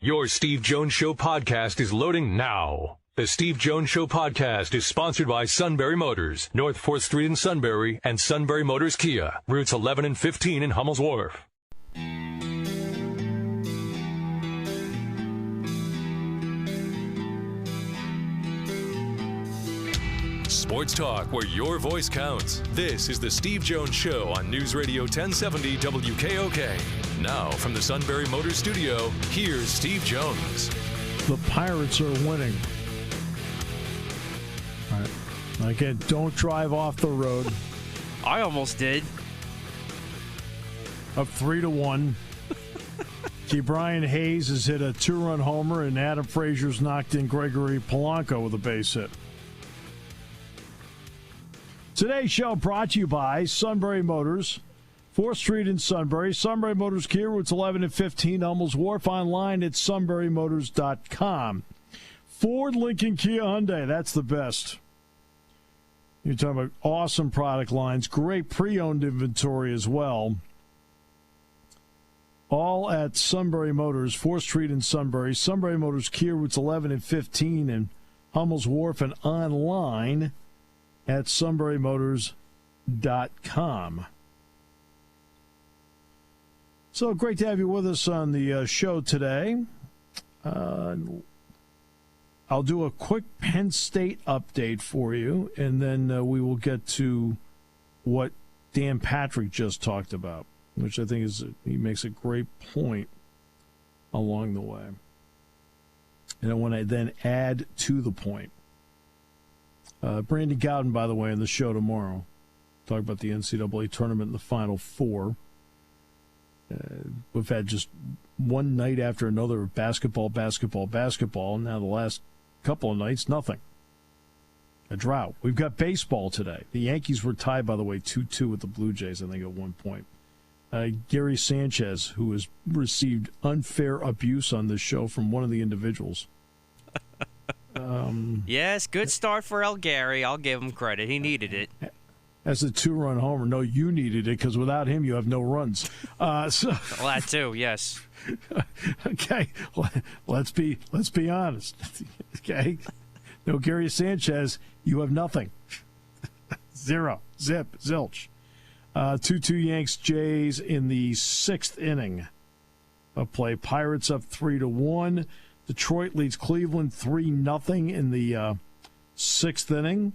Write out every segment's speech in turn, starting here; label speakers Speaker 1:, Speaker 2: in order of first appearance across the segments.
Speaker 1: Your Steve Jones Show podcast is loading now. The Steve Jones Show podcast is sponsored by Sunbury Motors, North 4th Street in Sunbury, and Sunbury Motors Kia, routes 11 and 15 in Hummel's Wharf. Sports talk where your voice counts. This is the Steve Jones Show on News Radio 1070 WKOK. Now from the Sunbury Motors Studio, here's Steve Jones.
Speaker 2: The Pirates are winning. All right. Again, don't drive off the road.
Speaker 3: I almost did.
Speaker 2: Up 3-1. Brian Hayes has hit a 2-run homer, and Adam Frazier's knocked in Gregory Polanco with a base hit. Today's show brought to you by Sunbury Motors, 4th Street in Sunbury. Sunbury Motors Kia, routes 11 and 15, Hummel's Wharf. Online at sunburymotors.com. Ford, Lincoln, Kia, Hyundai, that's the best. You're talking about awesome product lines, great pre-owned inventory as well. All at Sunbury Motors, 4th Street in Sunbury. Sunbury Motors Kia, routes 11 and 15 in Hummel's Wharf, and online at sunburymotors.com. So great to have you with us on the show today. I'll do a quick Penn State update for you, and then we will get to what Dan Patrick just talked about, which I think he makes a great point along the way. And I want to then add to the point. Brandon Gowden, by the way, on the show tomorrow. Talk about the NCAA tournament in the Final Four. We've had just one night after another of basketball. And now the last couple of nights, nothing. A drought. We've got baseball today. The Yankees were tied, by the way, 2-2 with the Blue Jays, I think, at one point. Gary Sanchez, who has received unfair abuse on this show from one of the individuals.
Speaker 3: Yes, good start for El Gary. I'll give him credit. He needed it.
Speaker 2: As a 2-run homer. No, you needed it because without him, you have no runs.
Speaker 3: Well, that too, yes.
Speaker 2: Okay, let's be honest. Okay, no Gary Sanchez, you have nothing. Zero, zip, zilch. 2-2 Yanks Jays in the 6th inning of play. Pirates up 3-1. Detroit leads Cleveland 3-0 in the 6th inning.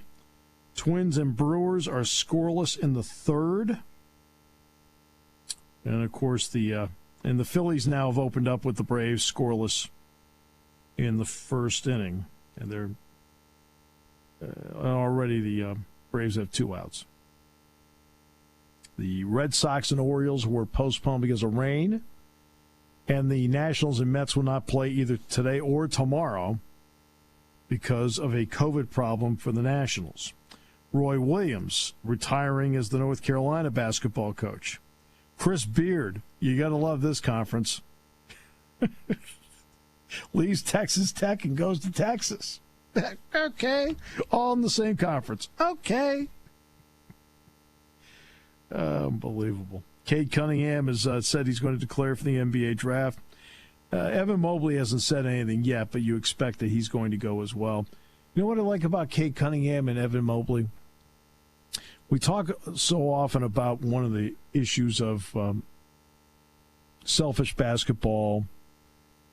Speaker 2: Twins and Brewers are scoreless in the 3rd. And, of course, the Phillies now have opened up with the Braves scoreless in the 1st inning. And they're already the Braves have 2 outs. The Red Sox and Orioles were postponed because of rain. And the Nationals and Mets will not play either today or tomorrow because of a COVID problem for the Nationals. Roy Williams retiring as the North Carolina basketball coach. Chris Beard, you got to love this conference, leaves Texas Tech and goes to Texas. Okay. All in the same conference. Okay. Unbelievable. Cade Cunningham has said he's going to declare for the NBA draft. Evan Mobley hasn't said anything yet, but you expect that he's going to go as well. You know what I like about Cade Cunningham and Evan Mobley? We talk so often about one of the issues of selfish basketball,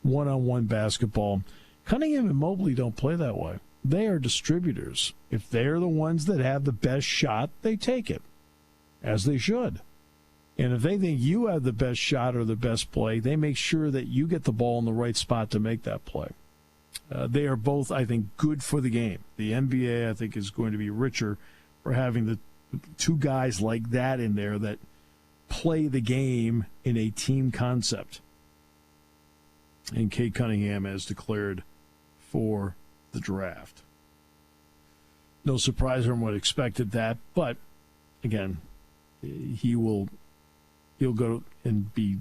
Speaker 2: one-on-one basketball. Cunningham and Mobley don't play that way. They are distributors. If they're the ones that have the best shot, they take it, as they should. And if they think you have the best shot or the best play, they make sure that you get the ball in the right spot to make that play. They are both, I think, good for the game. The NBA, I think, is going to be richer for having the 2 guys like that in there that play the game in a team concept. And Cade Cunningham has declared for the draft. No surprise, everyone expected that, but again, he'll go and be,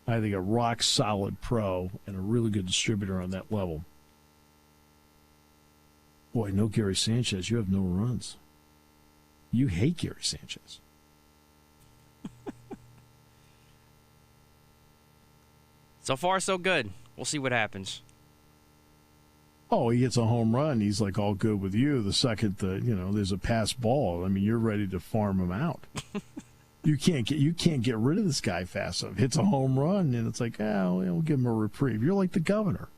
Speaker 2: I think, a rock-solid pro and a really good distributor on that level. Boy, no Gary Sanchez. You have no runs. You hate Gary Sanchez.
Speaker 3: So far, so good. We'll see what happens.
Speaker 2: Oh, he gets a home run. He's like all good with you. The second there's a pass ball, I mean, you're ready to farm him out. You can't get rid of this guy fast enough. Hits a home run, and it's like, we'll give him a reprieve. You're like the governor.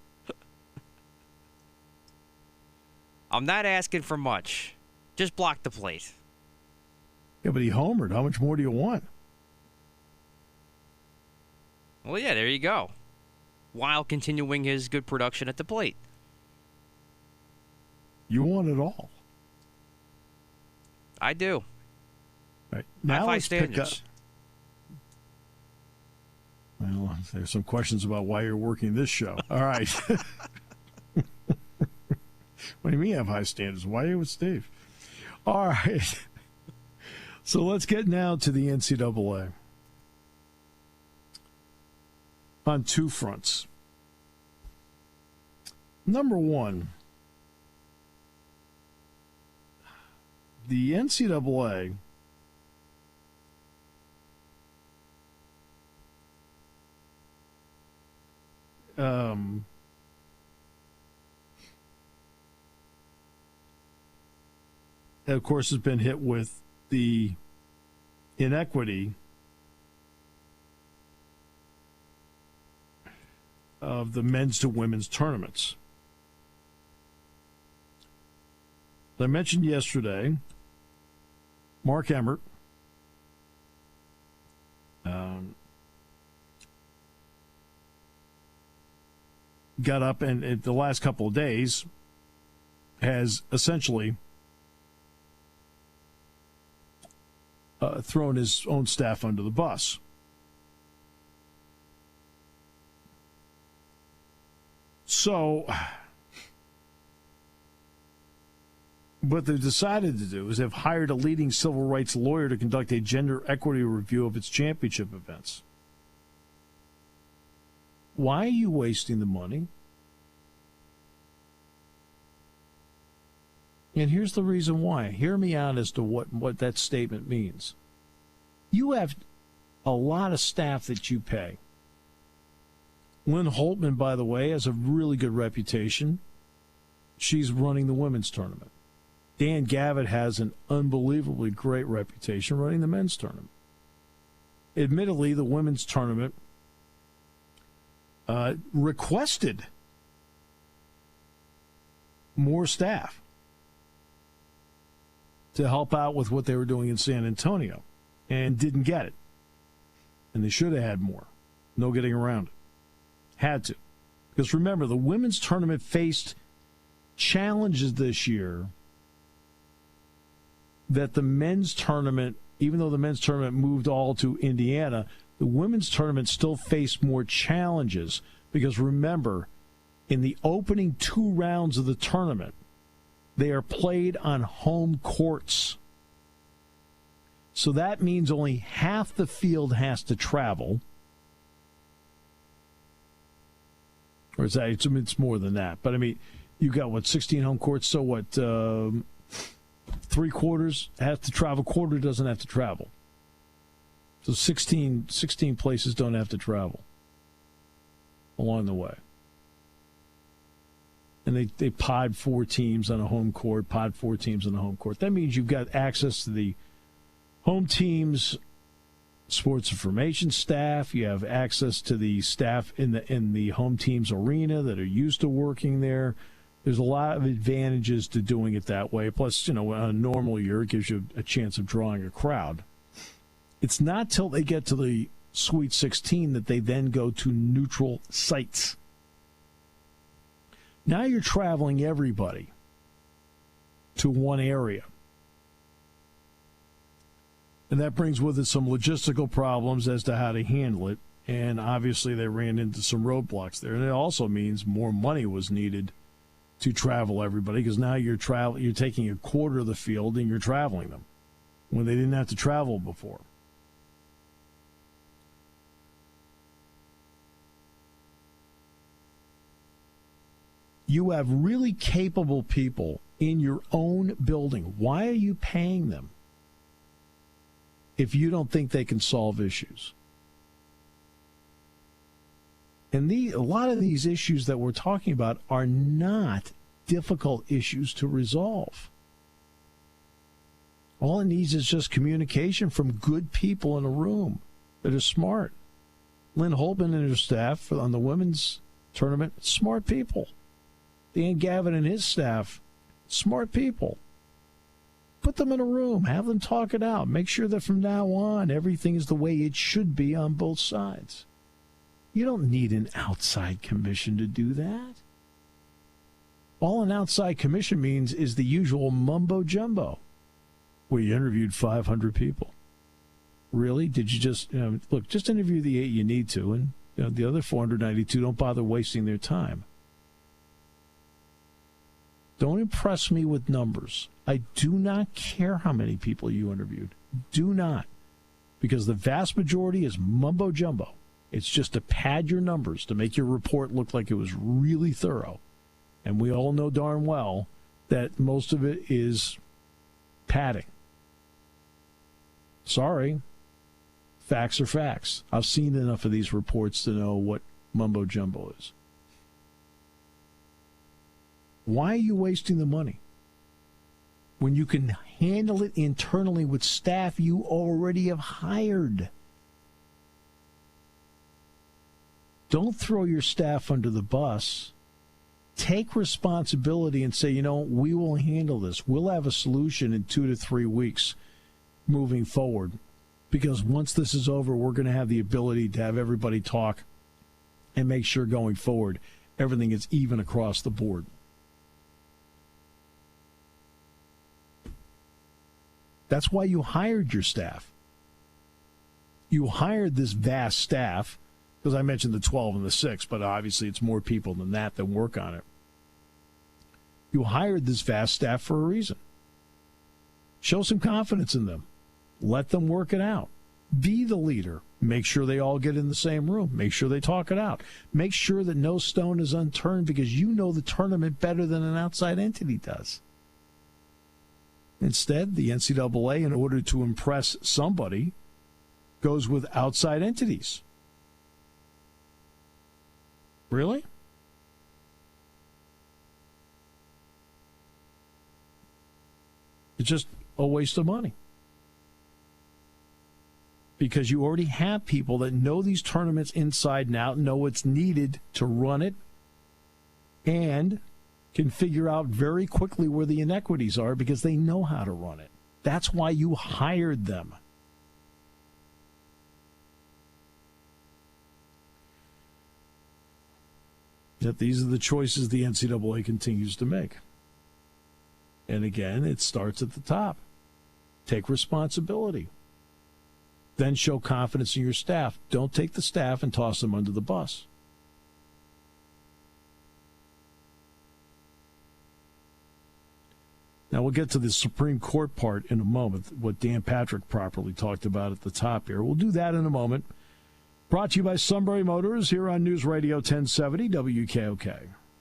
Speaker 3: I'm not asking for much. Just block the plate.
Speaker 2: Yeah, but he homered. How much more do you want?
Speaker 3: Well, yeah, there you go. While continuing his good production at the plate.
Speaker 2: You want it all.
Speaker 3: I do.
Speaker 2: Right. Now
Speaker 3: high
Speaker 2: let's pick up.
Speaker 3: standards.
Speaker 2: Well, there's some questions about why you're working this show. All right. What do you mean you have high standards? Why are you with Steve? All right. So let's get now to the NCAA. On two fronts. Number one, the NCAA of course, has been hit with the inequity of the men's to women's tournaments. As I mentioned yesterday, Mark Emmert got up and in the last couple of days has essentially thrown his own staff under the bus. So what they've decided to do is they've hired a leading civil rights lawyer to conduct a gender equity review of its championship events. Why are you wasting the money? And here's the reason why. Hear me out as to what that statement means. You have a lot of staff that you pay. Lynn Holtman, by the way, has a really good reputation. She's running the women's tournament. Dan Gavitt has an unbelievably great reputation running the men's tournament. Admittedly, the women's tournament requested more staff to help out with what they were doing in San Antonio and didn't get it. And they should have had more. No getting around it. Had to. Because remember, the women's tournament faced challenges this year that the men's tournament, even though the men's tournament moved all to Indiana, the women's tournament still faced more challenges. Because remember, in the opening 2 rounds of the tournament, they are played on home courts. So that means only half the field has to travel. Or it's more than that. But, I mean, you got, 16 home courts? So what, 3/4 have to travel, quarter doesn't have to travel. So 16 places don't have to travel along the way. And they pod 4 teams on a home court, pod 4 teams on a home court. That means you've got access to the home team's sports information staff. You have access to the staff in the home team's arena that are used to working there. There's a lot of advantages to doing it that way. Plus, on a normal year, it gives you a chance of drawing a crowd. It's not till they get to the Sweet 16 that they then go to neutral sites. Now you're traveling everybody to one area. And that brings with it some logistical problems as to how to handle it. And obviously they ran into some roadblocks there. And it also means more money was needed to travel everybody, because now you're taking a quarter of the field and you're traveling them when they didn't have to travel before. You have really capable people in your own building. Why are you paying them if you don't think they can solve issues? And a lot of these issues that we're talking about are not difficult issues to resolve. All it needs is just communication from good people in a room that are smart. Lynn Holtman and her staff on the women's tournament, smart people. Dan Gavin and his staff, smart people. Put them in a room. Have them talk it out. Make sure that from now on, everything is the way it should be on both sides. You don't need an outside commission to do that. All an outside commission means is the usual mumbo-jumbo. We interviewed 500 people. Really? Did you just, look, just interview the 8 you need to, and the other 492, don't bother wasting their time. Don't impress me with numbers. I do not care how many people you interviewed. Do not. Because the vast majority is mumbo-jumbo. It's just to pad your numbers, to make your report look like it was really thorough. And we all know darn well that most of it is padding. Sorry. Facts are facts. I've seen enough of these reports to know what mumbo-jumbo is. Why are you wasting the money when you can handle it internally with staff you already have hired? Don't throw your staff under the bus. Take responsibility and say, we will handle this. We'll have a solution in 2 to 3 weeks moving forward. Because once this is over, we're going to have the ability to have everybody talk and make sure going forward everything is even across the board. That's why you hired your staff. You hired this vast staff, because I mentioned the 12 and the 6, but obviously it's more people than that that work on it. You hired this vast staff for a reason. Show some confidence in them. Let them work it out. Be the leader. Make sure they all get in the same room. Make sure they talk it out. Make sure that no stone is unturned because you know the tournament better than an outside entity does. Instead, the NCAA, in order to impress somebody, goes with outside entities. Really? It's just a waste of money. Because you already have people that know these tournaments inside and out, know what's needed to run it, and can figure out very quickly where the inequities are because they know how to run it. That's why you hired them. Yet these are the choices the NCAA continues to make. And again, it starts at the top. Take responsibility. Then show confidence in your staff. Don't take the staff and toss them under the bus. Now, we'll get to the Supreme Court part in a moment, what Dan Patrick properly talked about at the top here. We'll do that in a moment. Brought to you by Sunbury Motors here on News Radio 1070 WKOK.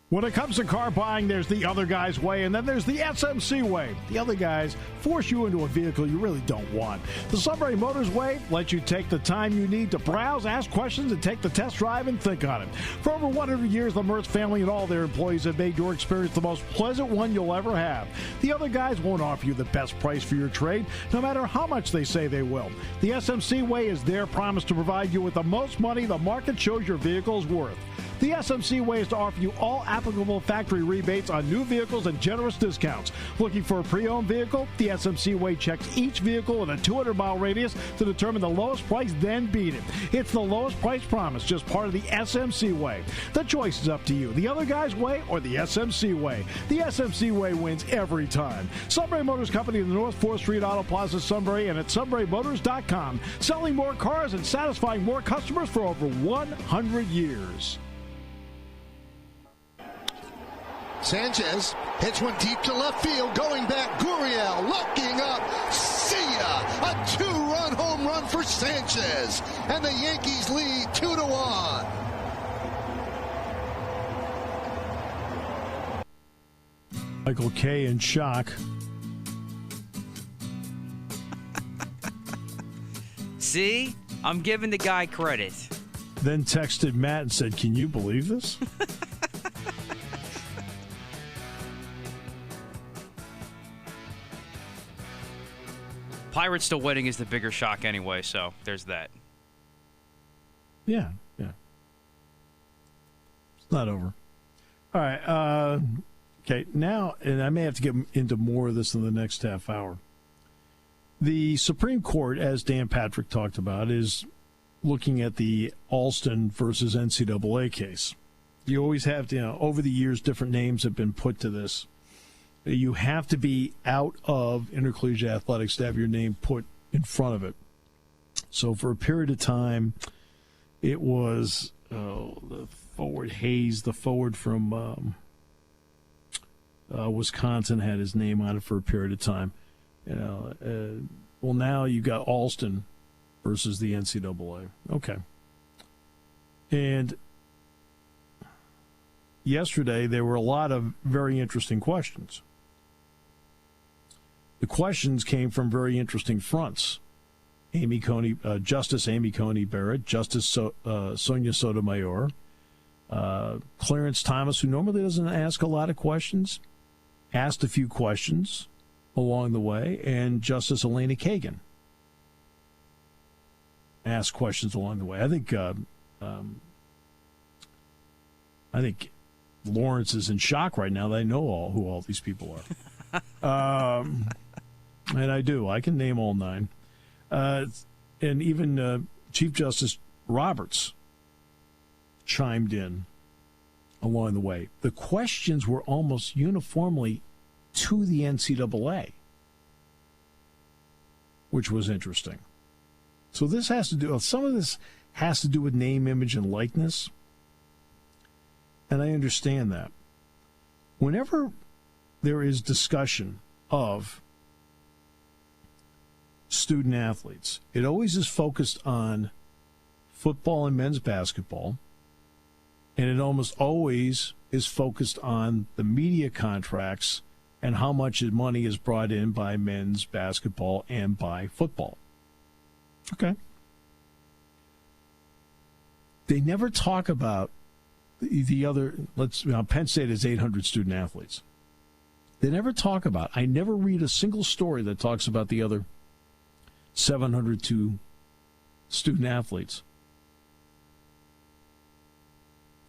Speaker 2: When it comes to car buying, there's the other guy's way, and then there's the SMC way. The other guys force you into a vehicle you really don't want. The Sunbury Motors way lets you take the time you need to browse, ask questions, and take the test drive and think on it. For over 100 years, the Mertz family and all their employees have made your experience the most pleasant one you'll ever have. The other guys won't offer you the best price for your trade, no matter how much they say they will. The SMC way is their promise to provide you with the most money the market shows your vehicle is worth. The SMC way is to offer you all applicable factory rebates on new vehicles and generous discounts. Looking for a pre-owned vehicle? The SMC way checks each vehicle in a 200-mile radius to determine the lowest price, then beat it. It's the lowest price promise, just part of the SMC way. The choice is up to you, the other guy's way or the SMC way. The SMC way wins every time. Sunbury Motors Company in the North 4th Street Auto Plaza, Sunbury, and at sunburymotors.com. Selling more cars and satisfying more customers for over 100 years.
Speaker 4: Sanchez hits one deep to left field. Going back, Gurriel looking up. See ya! A two-run home run for Sanchez. And the Yankees lead 2-1.
Speaker 2: Michael K. in shock.
Speaker 3: See? I'm giving the guy credit.
Speaker 2: then texted Matt and said, "Can you believe this?"
Speaker 3: Pirates still winning is the bigger shock anyway, so there's that.
Speaker 2: Yeah. It's not over. All right. Okay, now, and I may have to get into more of this in the next half hour. The Supreme Court, as Dan Patrick talked about, is looking at the Alston versus NCAA case. You always have to, over the years, different names have been put to this. You have to be out of intercollegiate athletics to have your name put in front of it. So for a period of time, it was the forward Hayes, the forward from Wisconsin, had his name on it for a period of time. Well, now you got Alston versus the NCAA. Okay. And yesterday there were a lot of very interesting questions. The questions came from very interesting fronts. Justice Amy Coney Barrett, Justice Sonia Sotomayor, Clarence Thomas, who normally doesn't ask a lot of questions, asked a few questions along the way, and Justice Elena Kagan asked questions along the way. I think Lawrence is in shock right now that I know who all these people are. And I do. I can name all 9. And even Chief Justice Roberts chimed in along the way. The questions were almost uniformly to the NCAA, which was interesting. So this has to do, some of this has to do with name, image, and likeness. And I understand that. Whenever there is discussion of student athletes, it always is focused on football and men's basketball, and it almost always is focused on the media contracts and how much money is brought in by men's basketball and by football. Okay. They never talk about the other, Penn State has 800 student athletes. They never talk about, I never read a single story that talks about the other 702 student athletes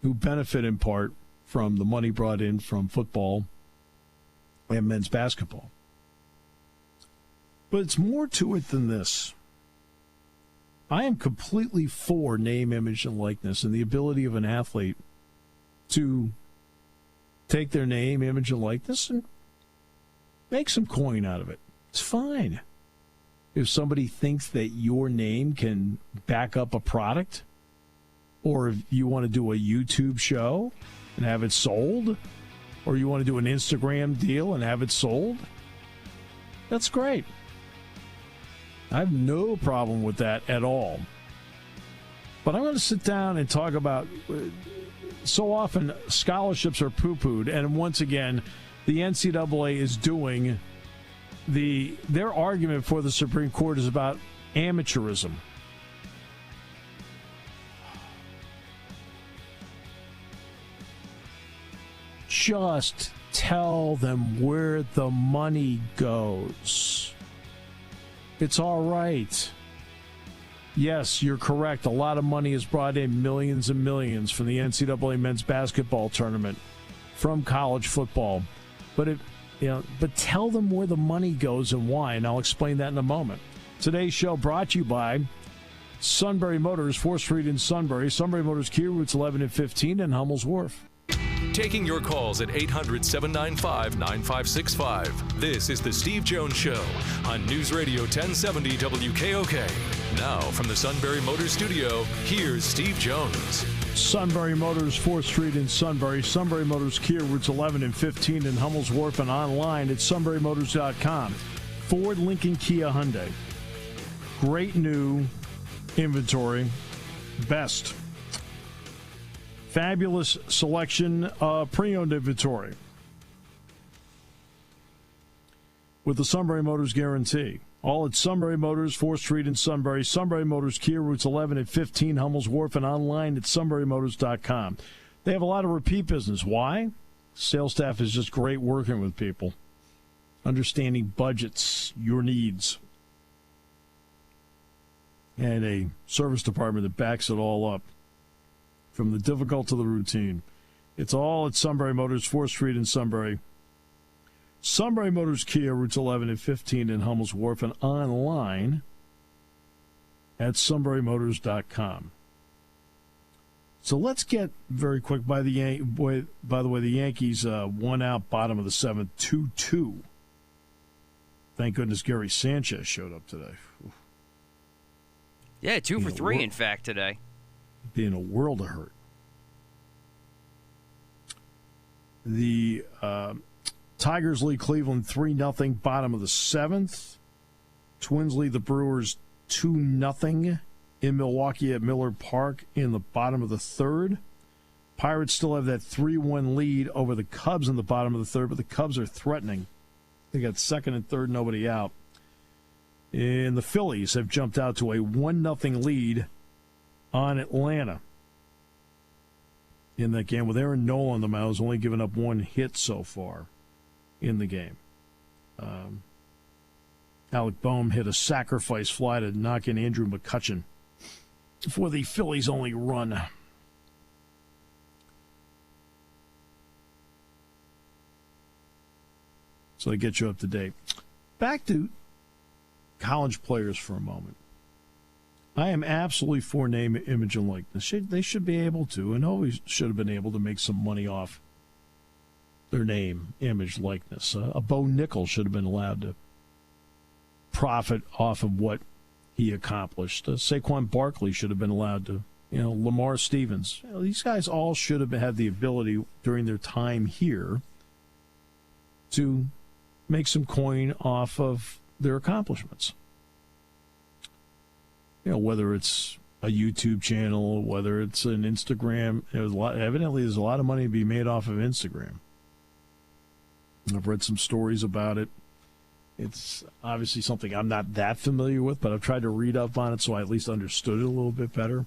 Speaker 2: who benefit in part from the money brought in from football and men's basketball. But it's more to it than this. I am completely for name, image, and likeness and the ability of an athlete to take their name, image, and likeness and make some coin out of it. It's fine. If somebody thinks that your name can back up a product, or if you want to do a YouTube show and have it sold, or you want to do an Instagram deal and have it sold, that's great. I have no problem with that at all. But I'm going to sit down and talk about, so often scholarships are poo-pooed, and once again, the NCAA is doing their argument for the Supreme Court is about amateurism. Just tell them where the money goes. It's all right. Yes, you're correct. A lot of money is brought in, millions and millions, from the NCAA men's basketball tournament, from college football. But tell them where the money goes and why, and I'll explain that in a moment. Today's show brought to you by Sunbury Motors, 4th Street in Sunbury. Sunbury Motors Kia, routes 11 and 15 in Hummel's Wharf.
Speaker 1: Taking your calls at 800-795-9565. This is the Steve Jones Show on News Radio 1070 WKOK. Now from the Sunbury Motors Studio, here's Steve Jones.
Speaker 2: Sunbury Motors, 4th Street in Sunbury. Sunbury Motors Kia, routes 11 and 15 in Hummel's Wharf, and online at sunburymotors.com. Ford, Lincoln, Kia, Hyundai. Great new inventory. Best. Fabulous selection of pre-owned inventory with the Sunbury Motors guarantee. All at Sunbury Motors, 4th Street in Sunbury. Sunbury Motors, Kia, routes 11 and 15, Hummel's Wharf, and online at sunburymotors.com. They have a lot of repeat business. Why? Sales staff is just great working with people, understanding budgets, your needs, and a service department that backs it all up, from the difficult to the routine. It's all at Sunbury Motors, 4th Street in Sunbury. Sunbury Motors Kia, routes 11 and 15 in Hummel's Wharf, and online at sunburymotors.com. So let's get very quick. By the way, the Yankees won out bottom of the 7th, 2-2. Thank goodness Gary Sanchez showed up today.
Speaker 3: Yeah, 2 for 3, in fact, today.
Speaker 2: Be in a world of hurt. The Tigers lead Cleveland 3-0, bottom of the 7th. Twins lead the Brewers 2-0 in Milwaukee at Miller Park in the bottom of the 3rd. Pirates still have that 3-1 lead over the Cubs in the bottom of the 3rd, but the Cubs are threatening. They got 2nd and 3rd, nobody out. And the Phillies have jumped out to a 1-0 lead on Atlanta in that game, with Aaron Nola on the mound, only given up 1 hit so far in the game. Alec Boehm hit a sacrifice fly to knock in Andrew McCutchen for the Phillies' only run. So they get you up to date. Back to college players for a moment. I am absolutely for name, image, and likeness. They should be able to, and always should have been able to, make some money off their name, image, likeness. A Bo Nickel should have been allowed to profit off of what he accomplished. Saquon Barkley should have been allowed to. Lamar Stevens. These guys all should have had the ability during their time here to make some coin off of their accomplishments. Whether it's a YouTube channel, whether it's an Instagram. Evidently, there's a lot of money to be made off of Instagram. I've read some stories about it. It's obviously something I'm not that familiar with, but I've tried to read up on it so I at least understood it a little bit better.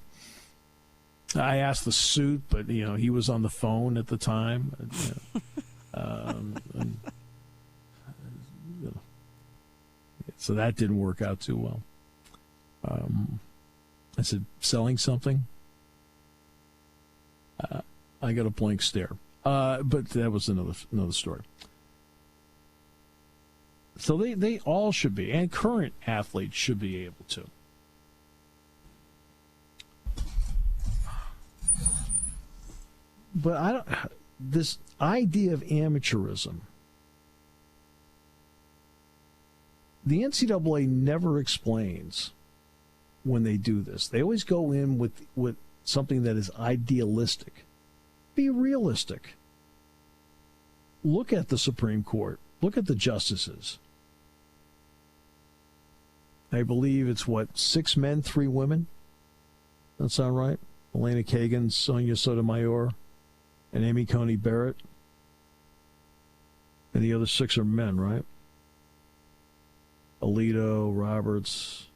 Speaker 2: I asked the suit, but, he was on the phone at the time. So that didn't work out too well. I said, selling something? I got a blank stare. But that was another story. So they all should be, and current athletes should be able to. But this idea of amateurism, the NCAA never explains when they do this. They always go in with something that is idealistic. Be realistic. Look at the Supreme Court. Look at the justices. I believe it's 6 men, 3 women? That sound right? Elena Kagan, Sonia Sotomayor, and Amy Coney Barrett. And the other 6 are men, right? Alito, Roberts,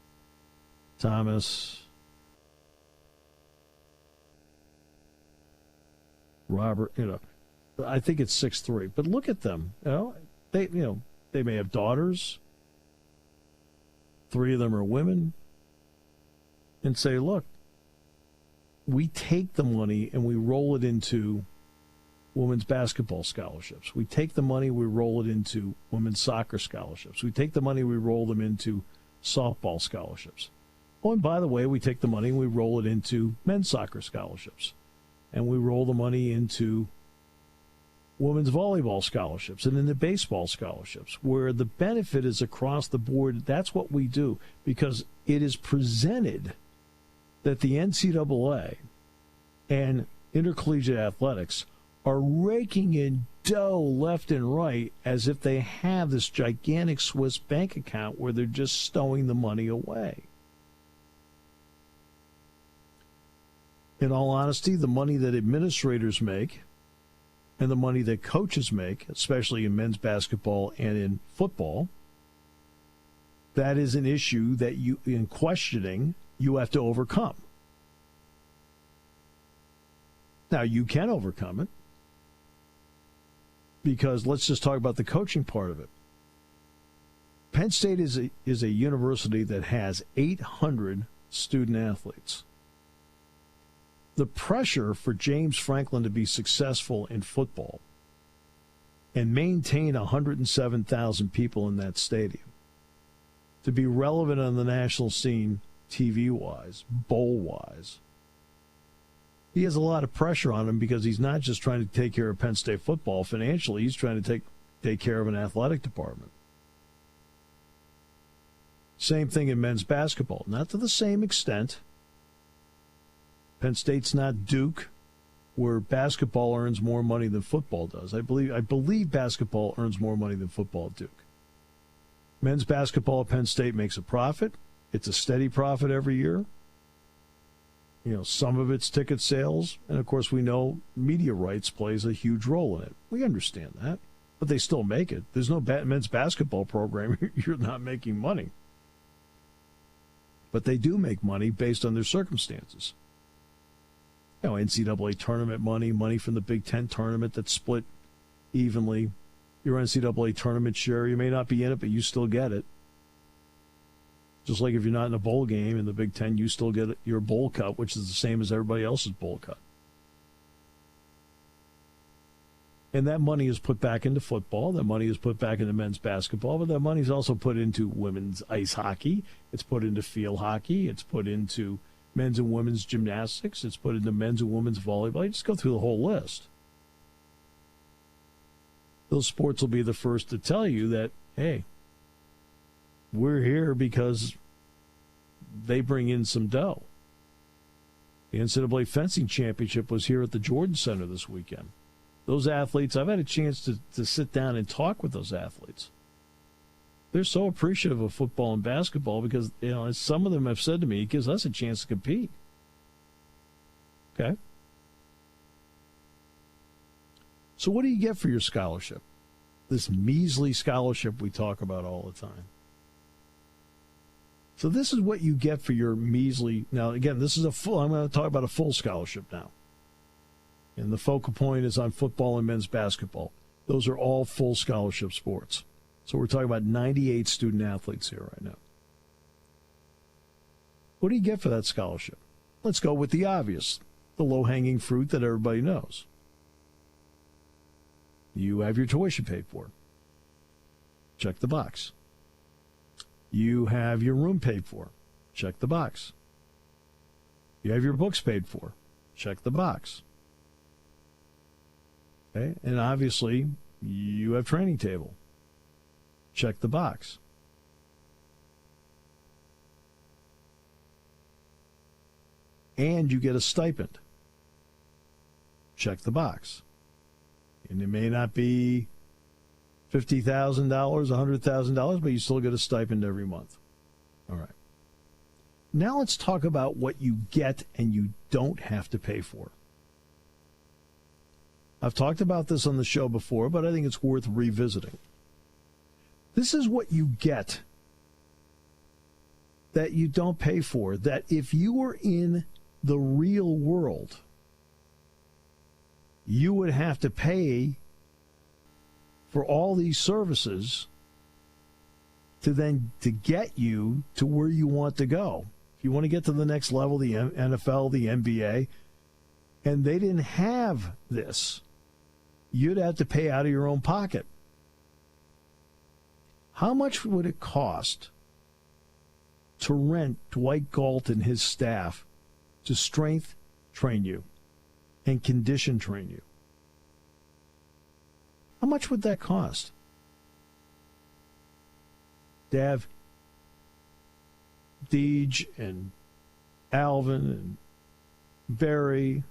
Speaker 2: Thomas, Robert, I think it's 6-3. But look at them. They may have daughters. 3 of them are women. And say, look, we take the money and we roll it into women's basketball scholarships. We take the money, we roll it into women's soccer scholarships. We take the money, we roll them into softball scholarships. Oh, and by the way, we take the money and we roll it into men's soccer scholarships. And we roll the money into women's volleyball scholarships and into baseball scholarships, where the benefit is across the board. That's what we do, because it is presented that the NCAA and intercollegiate athletics are raking in dough left and right as if they have this gigantic Swiss bank account where they're just stowing the money away. In all honesty, the money that administrators make and the money that coaches make, especially in men's basketball and in football, that is an issue that you, in questioning, you have to overcome. Now, you can overcome it because let's just talk about the coaching part of it. Penn State is a university that has 800 student athletes. The pressure for James Franklin to be successful in football and maintain 107,000 people in that stadium, to be relevant on the national scene TV-wise, bowl-wise, he has a lot of pressure on him because he's not just trying to take care of Penn State football financially, he's trying to take care of an athletic department. Same thing in men's basketball. Not to the same extent. Penn State's not Duke, where basketball earns more money than football does. I believe basketball earns more money than football at Duke. Men's basketball at Penn State makes a profit. It's a steady profit every year. You know, some of it's ticket sales, and of course we know media rights plays a huge role in it. We understand that, but they still make it. There's no men's basketball program you're not making money. But they do make money based on their circumstances. You know, NCAA tournament money, money from the Big Ten tournament that's split evenly. Your NCAA tournament share, you may not be in it, but you still get it. Just like if you're not in a bowl game in the Big Ten, you still get your bowl cut, which is the same as everybody else's bowl cut. And that money is put back into football. That money is put back into men's basketball. But that money is also put into women's ice hockey. It's put into field hockey. It's put into men's and women's gymnastics. It's put into men's and women's volleyball. You just go through the whole list. Those sports will be the first to tell you that, hey, we're here because they bring in some dough. The NCAA fencing championship was here at the Jordan Center this weekend. Those athletes, I've had a chance to sit down and talk with those athletes. They're so appreciative of football and basketball because, you know, as some of them have said to me, it gives us a chance to compete. Okay? So what do you get for your scholarship? This measly scholarship we talk about all the time. So this is what you get for your measly. Now, again, this is I'm going to talk about a full scholarship now. And the focal point is on football and men's basketball. Those are all full scholarship sports. So we're talking about 98 student athletes here right now. What do you get for that scholarship? Let's go with the obvious, the low-hanging fruit that everybody knows. You have your tuition paid for. Check the box. You have your room paid for. Check the box. You have your books paid for. Check the box. Okay? And obviously, you have training table. Check the box. And you get a stipend. Check the box. And it may not be $50,000, $100,000, but you still get a stipend every month. All right. Now let's talk about what you get and you don't have to pay for. I've talked about this on the show before, but I think it's worth revisiting. This is what you get that you don't pay for, that if you were in the real world, you would have to pay for all these services to get you to where you want to go. If you want to get to the next level, the NFL, the NBA, and they didn't have this, you'd have to pay out of your own pocket. How much would it cost to rent Dwight Galt and his staff to strength train you and condition train you? How much would that cost? To have Deej and Alvin and Barry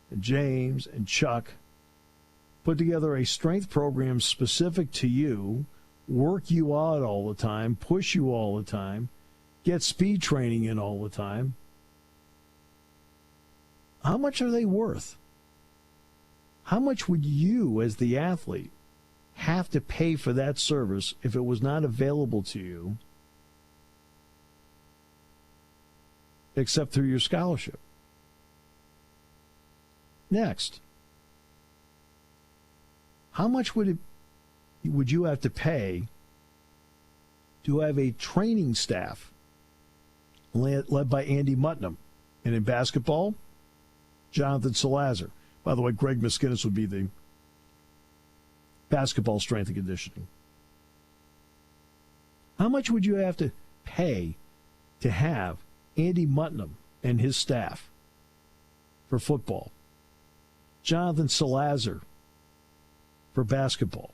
Speaker 2: and James and Chuck put together a strength program specific to you, work you out all the time, push you all the time, get speed training in all the time. How much are they worth? How much would you, as the athlete, have to pay for that service if it was not available to you except through your scholarship. Next, how much would you have to pay to have a training staff led by Andy Mutnam? And in basketball, Jonathan Salazar. By the way, Greg Miskinis would be the basketball strength and conditioning. How much would you have to pay to have Andy Mutnam and his staff for football? Jonathan Salazar for basketball.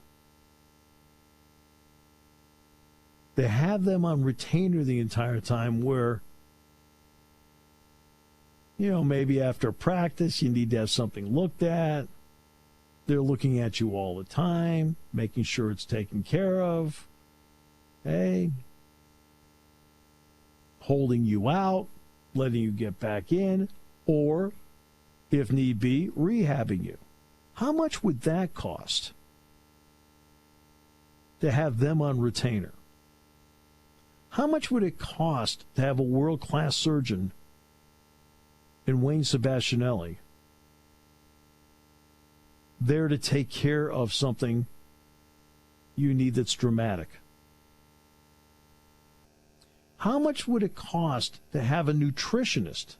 Speaker 2: They have them on retainer the entire time where, maybe after practice you need to have something looked at. They're looking at you all the time, making sure it's taken care of. Hey, holding you out, letting you get back in, or, if need be, rehabbing you. How much would that cost to have them on retainer? How much would it cost to have a world-class surgeon in Wayne Sebastianelli there to take care of something you need that's dramatic? How much would it cost to have a nutritionist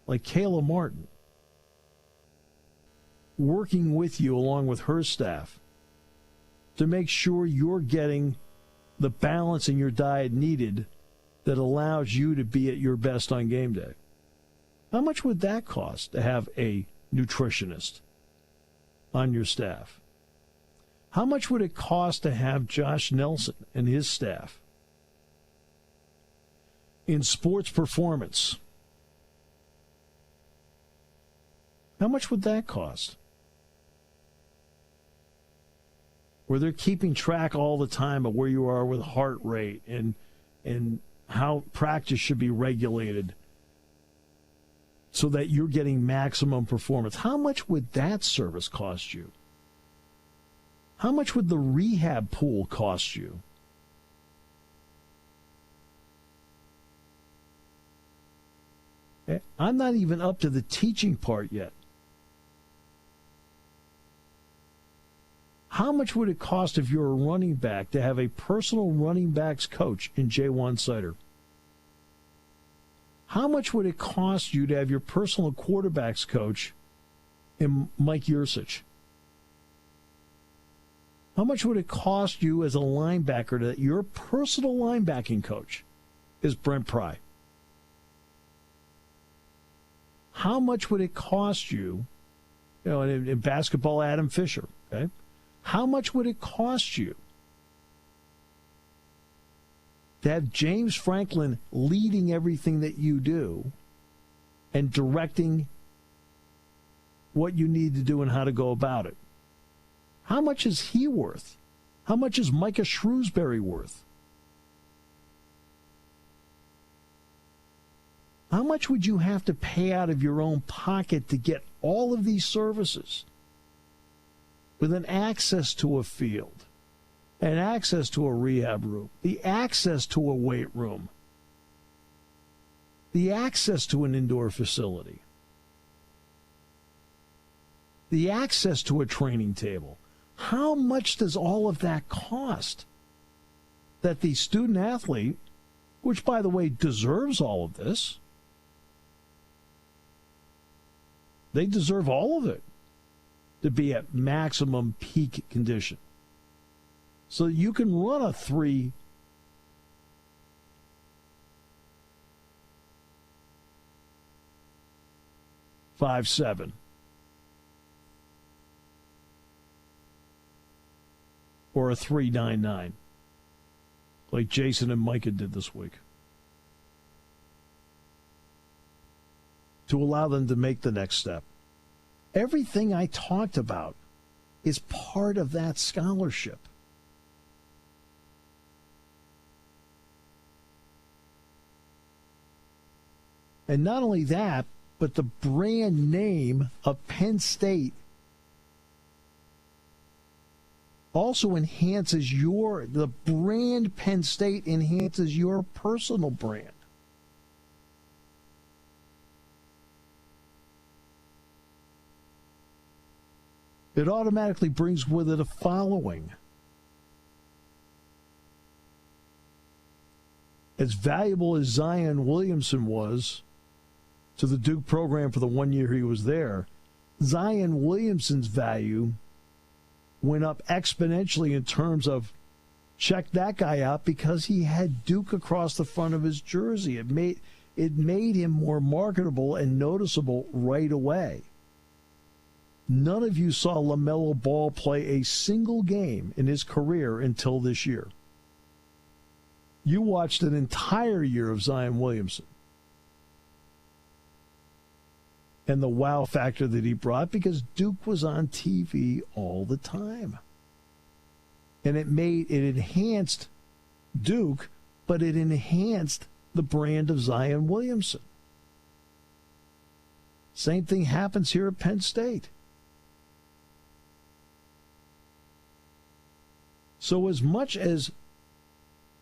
Speaker 2: like Kayla Martin working with you along with her staff to make sure you're getting the balance in your diet needed that allows you to be at your best on game day? How much would that cost to have a nutritionist on your staff? How much would it cost to have Josh Nelson and his staff in sports performance? How much would that cost? Where they're keeping track all the time of where you are with heart rate and how practice should be regulated so that you're getting maximum performance. How much would that service cost you? How much would the rehab pool cost you? I'm not even up to the teaching part yet. How much would it cost if you're a running back to have a personal running backs coach in J1 Sider? How much would it cost you to have your personal quarterbacks coach in Mike Yursich? How much would it cost you as a linebacker that your personal linebacking coach is Brent Pry? How much would it cost you, in basketball, Adam Fisher, okay? How much would it cost you to have James Franklin leading everything that you do and directing what you need to do and how to go about it? How much is he worth? How much is Micah Shrewsbury worth? How much would you have to pay out of your own pocket to get all of these services with an access to a field, and access to a rehab room, the access to a weight room, the access to an indoor facility, the access to a training table? How much does all of that cost that the student athlete, which, by the way, deserves all of this, they deserve all of it to be at maximum peak condition? So you can run a 3.57 or a 3.99 like Jason and Micah did this week, to allow them to make the next step. Everything I talked about is part of that scholarship. And not only that, but the brand name of Penn State also enhances the brand Penn State enhances your personal brand. it automatically brings with it a following. As valuable as Zion Williamson was to the Duke program for the 1 year he was there, Zion Williamson's value went up exponentially in terms of check that guy out because he had Duke across the front of his jersey. It made him more marketable and noticeable right away. None of you saw LaMelo Ball play a single game in his career until this year. You watched an entire year of Zion Williamson and the wow factor that he brought because Duke was on TV all the time. And it enhanced Duke, but it enhanced the brand of Zion Williamson. Same thing happens here at Penn State. So as much as,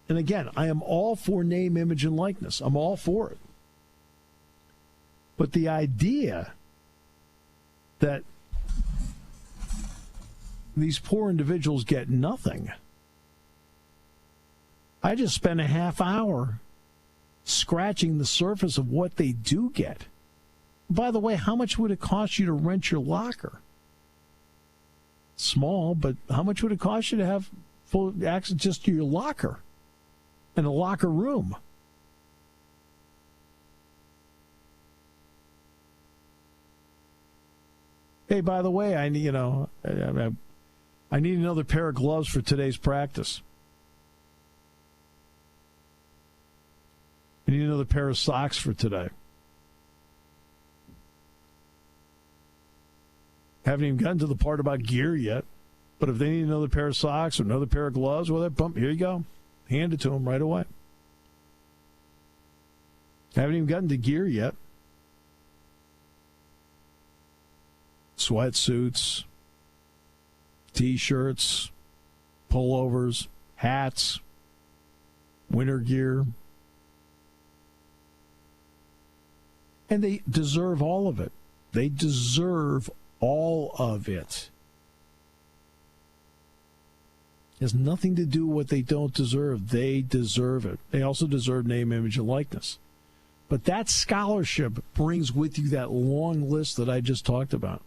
Speaker 2: and again, I am all for name, image, and likeness. I'm all for it. But the idea that these poor individuals get nothing. I just spent a half hour scratching the surface of what they do get. By the way, how much would it cost you to rent your locker? Small, but how much would it cost you to have full access just to your locker and a locker room? Hey, by the way, I need another pair of gloves for today's practice. I need another pair of socks for today. Haven't even gotten to the part about gear yet. But if they need another pair of socks or another pair of gloves, well, here you go. Hand it to them right away. Haven't even gotten to gear yet. Sweatsuits, T-shirts, pullovers, hats, winter gear. And they deserve all of it. They deserve all of it. It has nothing to do with what they don't deserve. They deserve it. They also deserve name, image, and likeness. But that scholarship brings with you that long list that I just talked about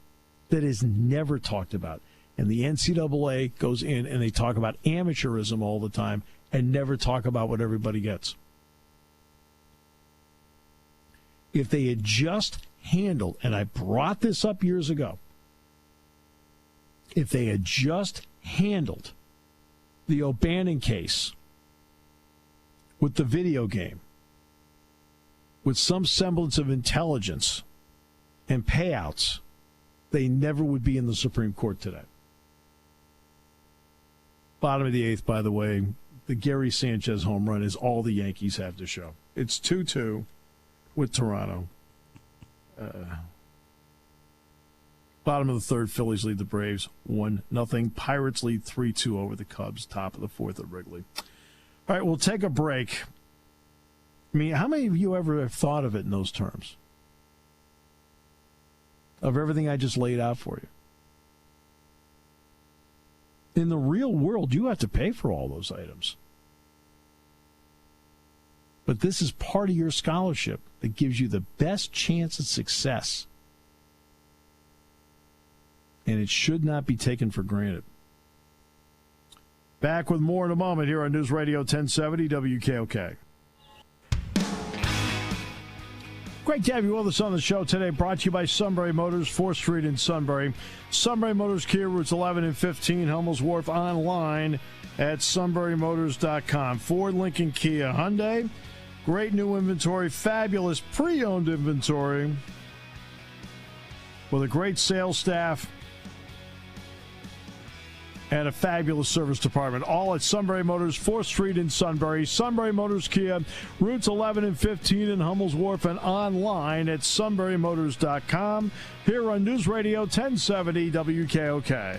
Speaker 2: that is never talked about. And the NCAA goes in and they talk about amateurism all the time and never talk about what everybody gets. If they had just handled, and I brought this up years ago, if they had just handled the O'Bannon case with the video game, with some semblance of intelligence and payouts, they never would be in the Supreme Court today. Bottom of the eighth, by the way, the Gary Sanchez home run is all the Yankees have to show. It's 2-2 with Toronto. Bottom of the third, Phillies lead the Braves 1-0. Pirates lead 3-2 over the Cubs, top of the fourth at Wrigley. All right, we'll take a break. I mean, how many of you ever have thought of it in those terms? Of everything I just laid out for you. In the real world, you have to pay for all those items. But this is part of your scholarship that gives you the best chance at success. And it should not be taken for granted. Back with more in a moment here on News Radio 1070 WKOK. Great to have you with us on the show today. Brought to you by Sunbury Motors, 4th Street in Sunbury. Sunbury Motors Kia, routes 11 and 15, Hummels Wharf, online at sunburymotors.com. Ford, Lincoln, Kia, Hyundai. Great new inventory, fabulous pre-owned inventory with a great sales staff and a fabulous service department. All at Sunbury Motors, 4th Street in Sunbury. Sunbury Motors Kia, routes 11 and 15 in Hummels Wharf, and online at sunburymotors.com. Here on News Radio 1070 WKOK.